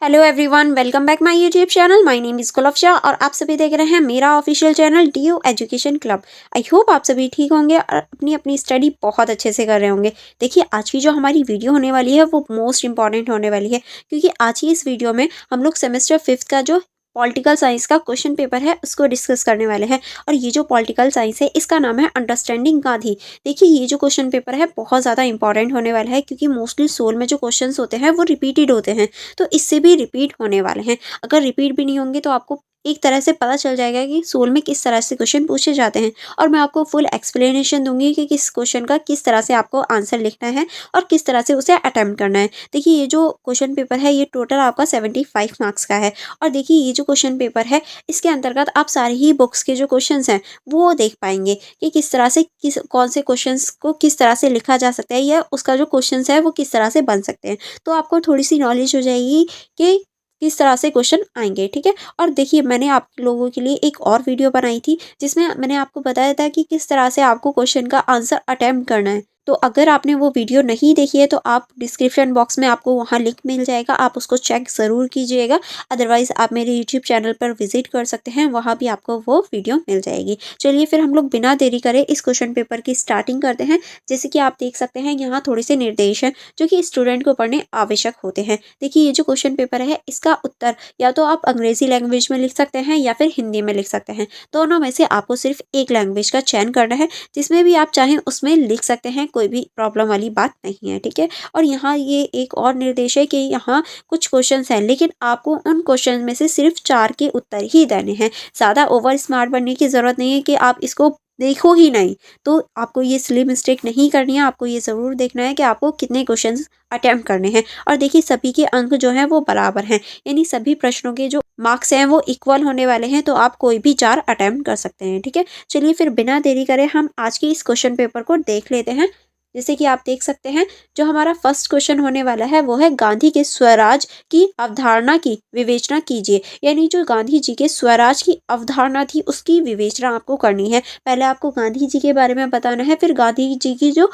Hello everyone, welcome back my YouTube channel. My name is Kulfasha और आप सभी देख रहे हैं मेरा official channel DU education club. I hope आप सभी ठीक होंगे और अपनी अपनी स्टडी बहुत अच्छे से कर रहे होंगे। देखिए, आज की जो हमारी वीडियो होने वाली है वो मोस्ट इंपॉर्टेंट होने वाली है, क्योंकि आज की इस वीडियो में हम लोग सेमेस्टर 5th का जो पॉलिटिकल साइंस का क्वेश्चन पेपर है उसको डिस्कस करने वाले हैं। और ये जो पॉलिटिकल साइंस है इसका नाम है अंडरस्टैंडिंग गांधी। देखिए, ये जो क्वेश्चन पेपर है बहुत ज़्यादा इंपॉर्टेंट होने वाला है, क्योंकि मोस्टली सोल में जो क्वेश्चंस होते हैं वो रिपीटेड होते हैं, तो इससे भी रिपीट होने वाले हैं। अगर रिपीट भी नहीं होंगे तो आपको एक तरह से पता चल जाएगा कि सोल में किस तरह से क्वेश्चन पूछे जाते हैं, और मैं आपको फुल एक्सप्लेनेशन दूंगी कि किस क्वेश्चन का किस तरह से आपको आंसर लिखना है और किस तरह से उसे अटेम्प्ट करना है। देखिए, ये जो क्वेश्चन पेपर है ये टोटल आपका 75 मार्क्स का है। और देखिए, ये जो क्वेश्चन पेपर है इसके अंतर्गत आप सारी ही बुक्स के जो क्वेश्चंस हैं वो देख पाएंगे कि किस तरह से कौन से क्वेश्चंस को किस तरह से लिखा जा सकता है, या उसका जो क्वेश्चंस है वो किस तरह से बन सकते हैं। तो आपको थोड़ी सी नॉलेज हो जाएगी कि किस तरह से क्वेश्चन आएंगे। ठीक है। और देखिए, मैंने आप लोगों के लिए एक और वीडियो बनाई थी जिसमें मैंने आपको बताया था कि किस तरह से आपको क्वेश्चन का आंसर अटेम्प्ट करना है। तो अगर आपने वो वीडियो नहीं देखी है तो आप डिस्क्रिप्शन बॉक्स में आपको वहाँ लिंक मिल जाएगा, आप उसको चेक ज़रूर कीजिएगा। अदरवाइज़ आप मेरे यूट्यूब चैनल पर विजिट कर सकते हैं, वहाँ भी आपको वो वीडियो मिल जाएगी। चलिए फिर हम लोग बिना देरी करे इस क्वेश्चन पेपर की स्टार्टिंग करते हैं। जैसे कि आप देख सकते हैं यहाँ थोड़े से निर्देश हैं जो कि स्टूडेंट को पढ़ने आवश्यक होते हैं। देखिए, ये जो क्वेश्चन पेपर है इसका उत्तर या तो आप अंग्रेजी लैंग्वेज में लिख सकते हैं या फिर हिंदी में लिख सकते हैं। दोनों में से आपको सिर्फ एक लैंग्वेज का चयन करना है, जिसमें भी आप चाहें उसमें लिख सकते हैं, कोई भी प्रॉब्लम वाली बात नहीं है। ठीक है। और यहाँ ये एक और निर्देश है कि यहाँ कुछ क्वेश्चंस हैं, लेकिन आपको उन क्वेश्चन में से सिर्फ 4 के उत्तर ही देने हैं। ज़्यादा ओवर स्मार्ट बनने की ज़रूरत नहीं है कि आप इसको देखो ही नहीं। तो आपको ये सिली मिस्टेक नहीं करनी है, आपको ये ज़रूर देखना है कि आपको कितने क्वेश्चंस अटेम्प्ट करने हैं। और देखिए, सभी के अंक जो हैं वो बराबर हैं, यानी सभी प्रश्नों के जो मार्क्स हैं वो इक्वल होने वाले हैं, तो आप कोई भी 4 अटेम्प्ट कर सकते हैं। ठीक है। चलिए फिर बिना देरी करे हम आज की इस क्वेश्चन पेपर को देख लेते हैं। जैसे कि आप देख सकते हैं, जो हमारा फर्स्ट क्वेश्चन होने वाला है वो है गांधी के स्वराज की अवधारणा की विवेचना कीजिए। यानी जो गांधी जी के स्वराज की अवधारणा थी उसकी विवेचना आपको करनी है। पहले आपको गांधी जी के बारे में बताना है, फिर गांधी जी की जो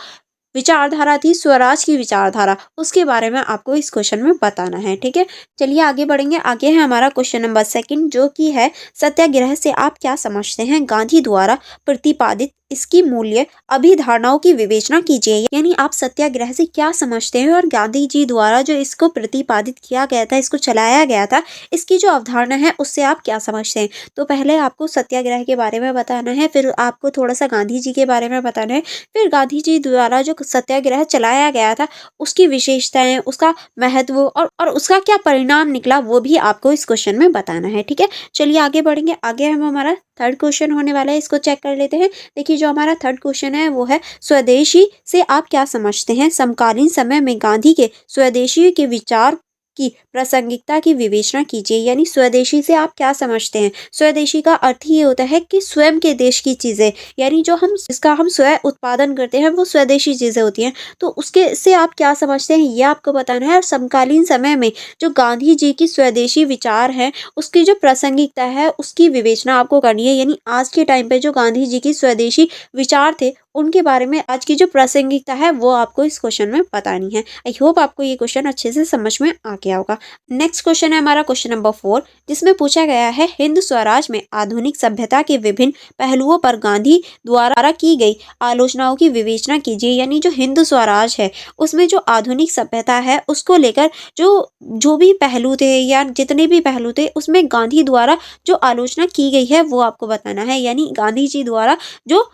विचारधारा थी, स्वराज की विचारधारा, उसके बारे में आपको इस क्वेश्चन में बताना है। ठीक है। चलिए आगे बढ़ेंगे। आगे है हमारा क्वेश्चन नंबर 2, जो कि है सत्याग्रह से आप क्या समझते हैं, गांधी द्वारा प्रतिपादित इसकी मूल्य अभिधारणाओं की विवेचना कीजिए। यानी आप सत्याग्रह से क्या समझते हैं और गांधी जी द्वारा जो इसको प्रतिपादित किया गया था, इसको चलाया गया था, इसकी जो अवधारणा है उससे आप क्या समझते हैं। तो पहले आपको सत्याग्रह के बारे में बताना है, फिर आपको थोड़ा सा गांधी जी के बारे में बताना है, फिर गांधी जी द्वारा जो सत्याग्रह चलाया गया था उसकी विशेषताएं, उसका महत्व और उसका क्या परिणाम निकला वो भी आपको इस क्वेश्चन में बताना है। ठीक है। चलिए आगे बढ़ेंगे। आगे हम हमारा थर्ड क्वेश्चन होने वाला है, इसको चेक कर लेते हैं। देखिए, जो हमारा थर्ड क्वेश्चन है वो है स्वदेशी से आप क्या समझते हैं, समकालीन समय में गांधी के स्वदेशी के विचार की प्रासंगिकता की विवेचना कीजिए। यानी स्वदेशी से आप क्या समझते हैं। स्वदेशी का अर्थ ये होता है कि स्वयं के देश की चीजें, यानी जो हम इसका हम स्वयं उत्पादन करते हैं वो स्वदेशी चीजें होती हैं। तो उसके से आप क्या समझते हैं ये आपको बताना है। और समकालीन समय में जो गांधी जी की स्वदेशी विचार है उसकी जो प्रासंगिकता है उसकी विवेचना आपको करनी है। यानी आज के टाइम पे जो गांधी जी की स्वदेशी विचार थे उनके बारे में आज की जो प्रासंगिकता है वो आपको इस क्वेश्चन में बतानी है। आई होप आपको ये क्वेश्चन अच्छे से समझ में आ गया होगा। नेक्स्ट क्वेश्चन है हमारा क्वेश्चन नंबर 4, जिसमें पूछा गया है हिंद स्वराज में आधुनिक सभ्यता के विभिन्न पहलुओं पर गांधी द्वारा की गई आलोचनाओं की विवेचना कीजिए। यानी जो हिंद स्वराज है उसमें जो आधुनिक सभ्यता है उसको लेकर जो भी पहलू थे या जितने भी पहलू थे उसमें गांधी द्वारा जो आलोचना की गई है वो आपको बताना है। यानी गांधी जी द्वारा जो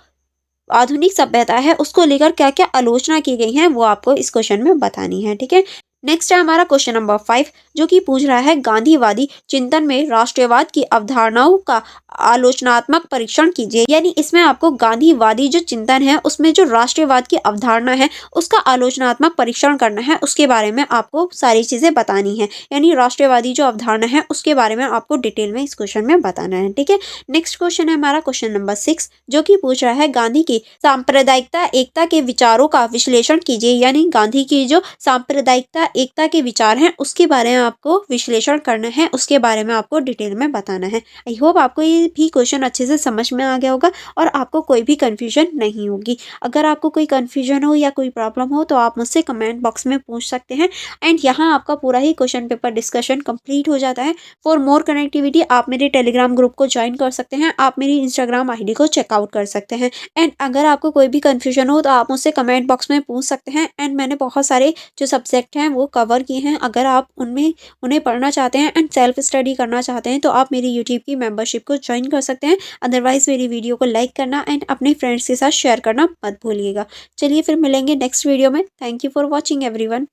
आधुनिक सभ्यता है उसको लेकर क्या क्या आलोचना की गई है वो आपको इस क्वेश्चन में बतानी है। ठीक है। नेक्स्ट है हमारा क्वेश्चन नंबर 5, जो कि पूछ रहा है गांधीवादी चिंतन में राष्ट्रवाद की अवधारणाओं का आलोचनात्मक परीक्षण कीजिए। यानी इसमें आपको गांधीवादी जो चिंतन है उसमें जो राष्ट्रवाद की अवधारणा है उसका आलोचनात्मक परीक्षण करना है, उसके बारे में आपको सारी चीजें बतानी है। यानी राष्ट्रवादी जो अवधारणा है उसके बारे में आपको डिटेल में इस क्वेश्चन में बताना है। ठीक है। नेक्स्ट क्वेश्चन है हमारा क्वेश्चन नंबर 6, जो कि पूछ रहा है गांधी की सांप्रदायिकता एकता के विचारों का विश्लेषण कीजिए। यानी गांधी की जो सांप्रदायिकता एकता के विचार हैं उसके बारे में आपको विश्लेषण करना है, उसके बारे में आपको डिटेल में बताना है। आई होप आपको ये भी क्वेश्चन अच्छे से समझ में आ गया होगा और आपको कोई भी कन्फ्यूजन नहीं होगी। अगर आपको कोई कन्फ्यूजन हो या कोई प्रॉब्लम हो तो आप मुझसे कमेंट बॉक्स में पूछ सकते हैं। एंड यहाँ आपका पूरा ही क्वेश्चन पेपर डिस्कशन कंप्लीट हो जाता है। फॉर मोर कनेक्टिविटी आप मेरे टेलीग्राम ग्रुप को ज्वाइन कर सकते हैं, आप मेरी इंस्टाग्राम आईडी को चेकआउट कर सकते हैं। एंड अगर आपको कोई भी कन्फ्यूजन हो तो आप मुझसे कमेंट बॉक्स में पूछ सकते हैं। एंड मैंने बहुत सारे जो सब्जेक्ट हैं वो कवर किए हैं, अगर आप उनमें उन्हें पढ़ना चाहते हैं एंड सेल्फ स्टडी करना चाहते हैं तो आप मेरी यूट्यूब की मेंबरशिप को ज्वाइन कर सकते हैं। अदरवाइज मेरी वीडियो को लाइक करना एंड अपने फ्रेंड्स के साथ शेयर करना मत भूलिएगा। चलिए फिर मिलेंगे नेक्स्ट वीडियो में। Thank you for watching everyone.